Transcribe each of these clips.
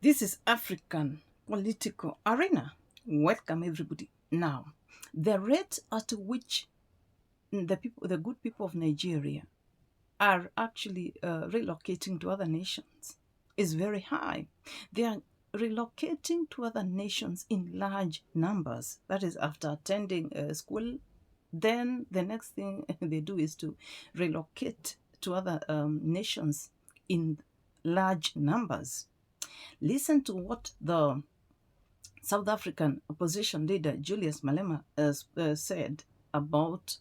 This is African political arena. Welcome everybody. Now, the rate at which the good people of Nigeria are actually relocating to other nations is very high. They are relocating to other nations in large numbers. That is, after attending school, then the next thing they do is to relocate to other nations in large numbers. Listen to what the South African opposition leader Julius Malema said about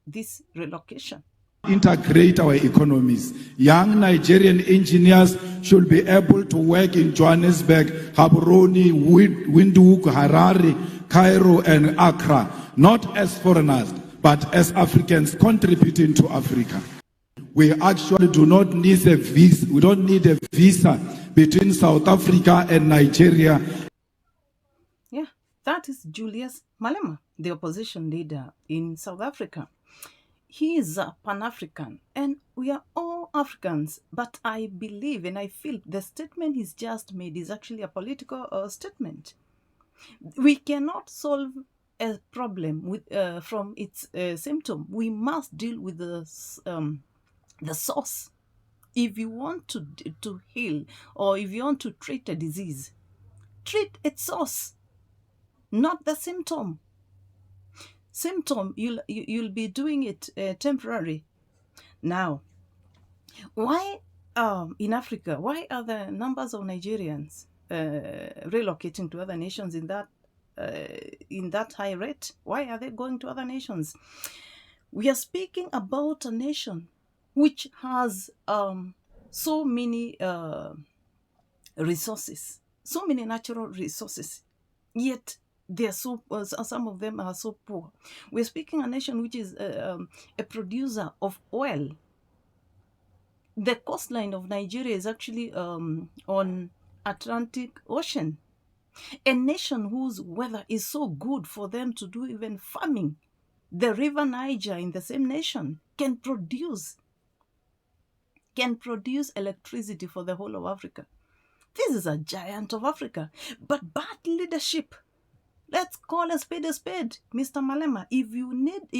this relocation. Integrate our economies. Young Nigerian engineers should be able to work in Johannesburg, Gaborone, Windhoek, Harare, Cairo, and Accra, not as foreigners, but as Africans contributing to Africa. We actually do not need a visa. We don't need a visa between South Africa and Nigeria. Yeah, that is Julius Malema, the opposition leader in South Africa. He is a Pan-African, and we are all Africans, but I believe and I feel the statement he's just made is actually a political statement. We cannot solve a problem with from its symptom. We must deal with the source. If you want to heal, or if you want to treat a disease, treat its source, not the symptom. Symptom, you'll be doing it temporary. Now, why in Africa, why are the numbers of Nigerians relocating to other nations in that high rate? Why are they going to other nations? We are speaking about a nation which has so many resources, so many natural resources, yet they are so some of them are so poor. We're speaking a nation which is a producer of oil. The coastline of Nigeria is actually on Atlantic Ocean. A nation whose weather is so good for them to do even farming. The river Niger in the same nation can produce electricity for the whole of Africa. This is a giant of Africa. But bad leadership. Let's call a spade, Mr. Malema. If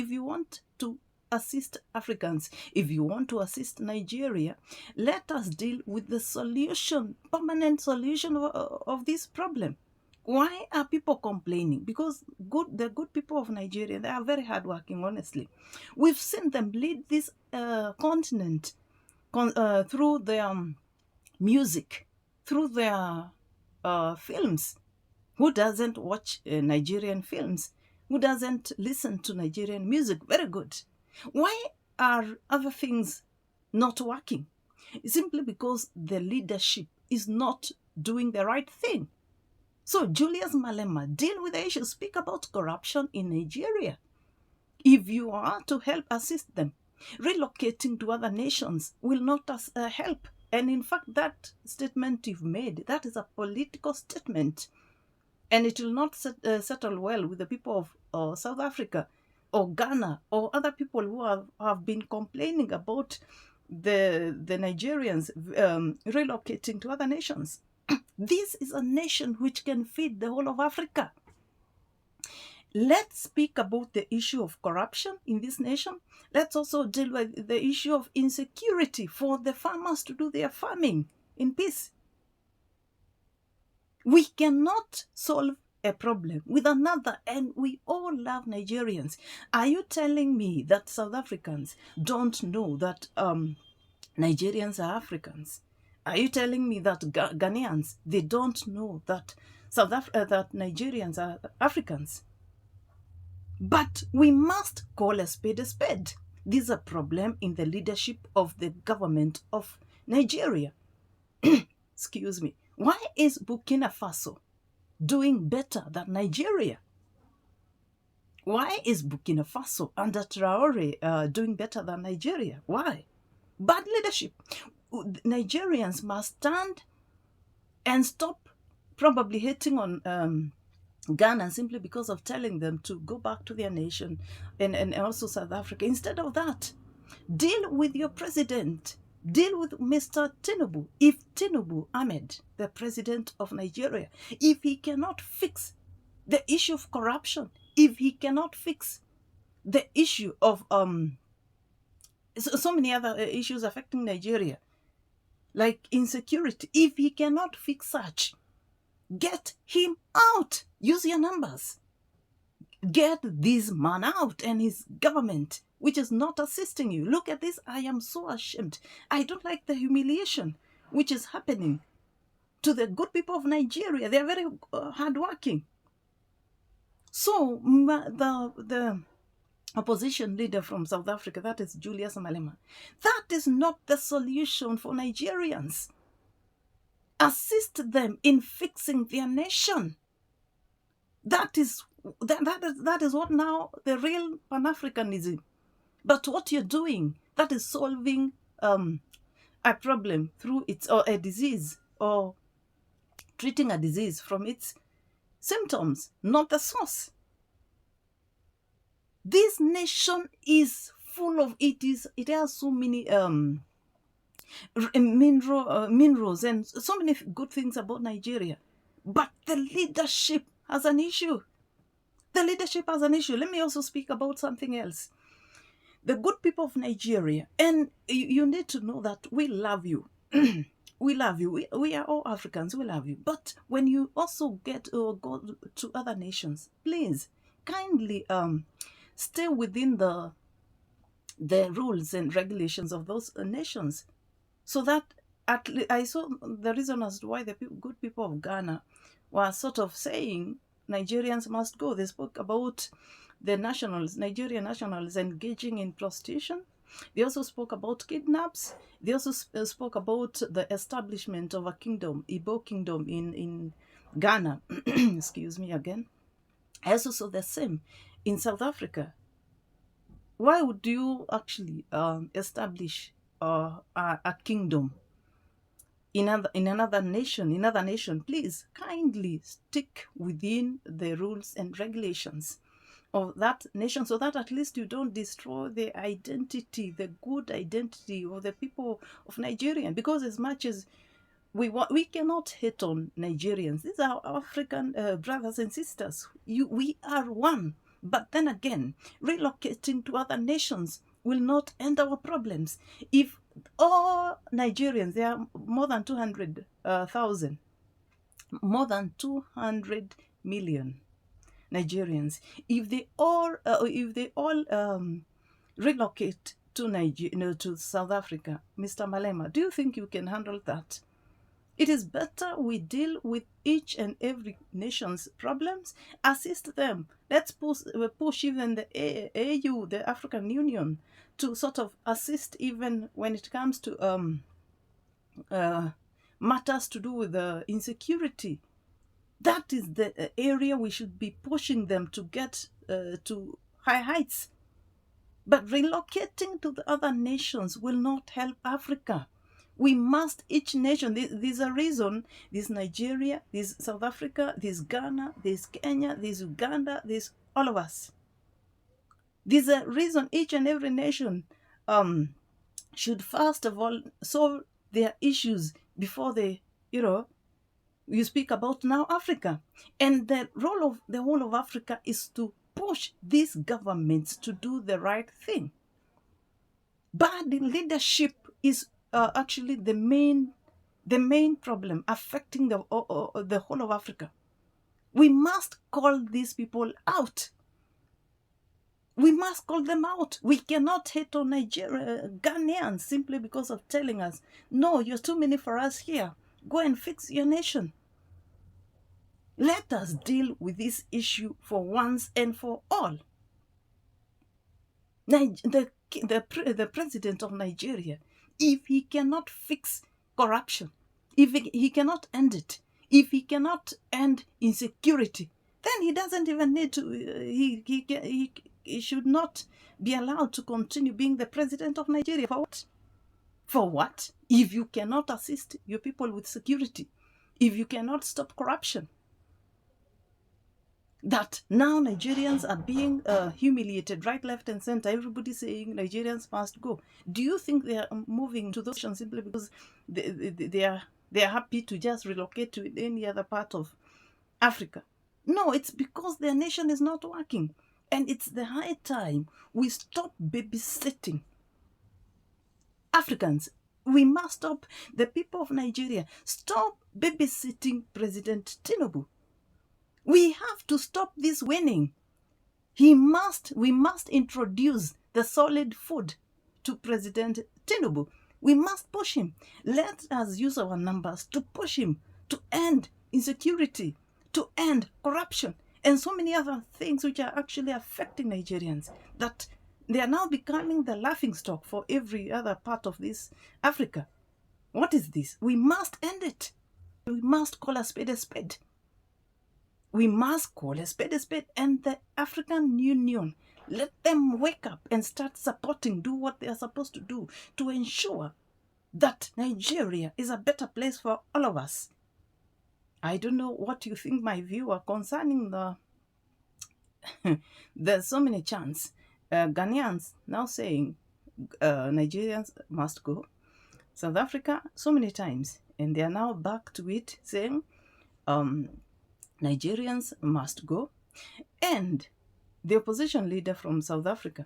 you want to assist Africans, if you want to assist Nigeria, let us deal with the solution, permanent solution of this problem. Why are people complaining? Because the good people of Nigeria, they are very hardworking, honestly. We've seen them lead this continent through their music, through their films. Who doesn't watch Nigerian films? Who doesn't listen to Nigerian music? Very good. Why are other things not working? Simply because the leadership is not doing the right thing. So Julius Malema, deal with the issue. Speak about corruption in Nigeria. If you are to help assist them, relocating to other nations will not help. And in fact, that statement you've made, that is a political statement. And it will not settle well with the people of South Africa or Ghana or other people who have been complaining about the Nigerians relocating to other nations. This is a nation which can feed the whole of Africa. Let's speak about the issue of corruption in this nation. Let's also deal with the issue of insecurity for the farmers to do their farming in peace. We cannot solve a problem with another, and we all love Nigerians. Are you telling me that South Africans don't know that Nigerians are Africans? Are you telling me that Ghanaians, they don't know that that Nigerians are Africans? But we must call a spade a spade. This is a problem in the leadership of the government of Nigeria. Excuse me. Why is Burkina Faso doing better than Nigeria? Why is Burkina Faso under Traore doing better than Nigeria? Why? Bad leadership. Nigerians must stand and stop probably hating on Ghana simply because of telling them to go back to their nation and also South Africa. Instead of that, deal with your president. Deal with Mr. Tinubu. If Tinubu Ahmed, the president of Nigeria, if he cannot fix the issue of corruption, if he cannot fix the issue of so many other issues affecting Nigeria, like insecurity, if he cannot fix such, get him out. Use your numbers. Get this man out and his government, which is not assisting you. Look at this. I am so ashamed. I don't like the humiliation which is happening to the good people of Nigeria. They are very hardworking. So the opposition leader from South Africa, that is Julius Malema, that is not the solution for Nigerians. Assist them in fixing their nation. That is what now the real Pan-Africanism. But what you're doing, that is solving a problem through its, or a disease, or treating a disease from its symptoms, not the source. This nation is full of, it has so many minerals and so many good things about Nigeria. But the leadership has an issue. The leadership has an issue. Let me also speak about something else. The good people of Nigeria, and you need to know that we love you. We love you. We are all Africans. We love you. But when you also go to other nations, please kindly stay within the rules and regulations of those nations, so that I saw the reason as to why the good people of Ghana were sort of saying Nigerians must go. They spoke about the Nigerian nationals engaging in prostitution. They also spoke about kidnaps. They also spoke about the establishment of a kingdom, Igbo kingdom in Ghana. Excuse me again. I also saw the same in South Africa. Why would you actually establish a kingdom in another nation? Please kindly stick within the rules and regulations of that nation, so that at least you don't destroy the identity, the good identity of the people of Nigeria. Because as much as we cannot hate on Nigerians, these are our African brothers and sisters. We are one. But then again, relocating to other nations will not end our problems. If all Nigerians, there are more than 200,000, more than 200 million Nigerians, if they all relocate to to South Africa, Mr. Malema, do you think you can handle that? It is better we deal with each and every nation's problems, assist them. Let's push even the AU, the African Union, to sort of assist even when it comes to matters to do with the insecurity. That is the area we should be pushing them to get to high heights. But relocating to the other nations will not help Africa. We must, each nation, there's a reason, there's Nigeria, there's South Africa, there's Ghana, there's Kenya, there's Uganda, there's all of us. There's a reason each and every nation should first of all solve their issues before they, you speak about now Africa. And the role of the whole of Africa is to push these governments to do the right thing. Bad leadership is actually the main problem affecting the whole of Africa. We must call these people out. We must call them out. We cannot hate on Ghanaians simply because of telling us, no, you're too many for us here. Go and fix your nation. Let us deal with this issue for once and for all. The president of Nigeria, if he cannot fix corruption, if he cannot end it, if he cannot end insecurity, then he doesn't even need to, he should not be allowed to continue being the president of Nigeria. For what? For what? If you cannot assist your people with security, if you cannot stop corruption. that now Nigerians are being humiliated right, left, and center. Everybody saying Nigerians must go. Do you think they are moving to those nations simply because they are happy to just relocate to any other part of Africa? No, it's because their nation is not working, and it's the high time we stop babysitting Africans. We must stop. The people of Nigeria, stop babysitting President Tinubu. We have to stop this winning. We must introduce the solid food to President Tinubu. We must push him. Let us use our numbers to push him to end insecurity, to end corruption, and so many other things which are actually affecting Nigerians, that they are now becoming the laughingstock for every other part of this Africa. What is this? We must end it. We must call a spade a spade. We must call a spade, and the African Union, let them wake up and start supporting, do what they are supposed to do to ensure that Nigeria is a better place for all of us. I don't know what you think, my viewer, concerning the there's so many chants. Ghanaians now saying Nigerians must go. South Africa, so many times, and they are now back to it, saying Nigerians must go. And the opposition leader from South Africa,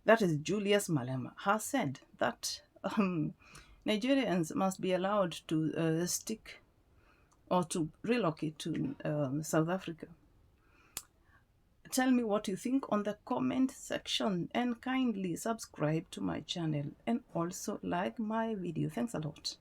that is Julius Malema, has said that Nigerians must be allowed to stick or to relocate to South Africa. Tell me what you think on the comment section, and kindly subscribe to my channel and also like my video. Thanks a lot.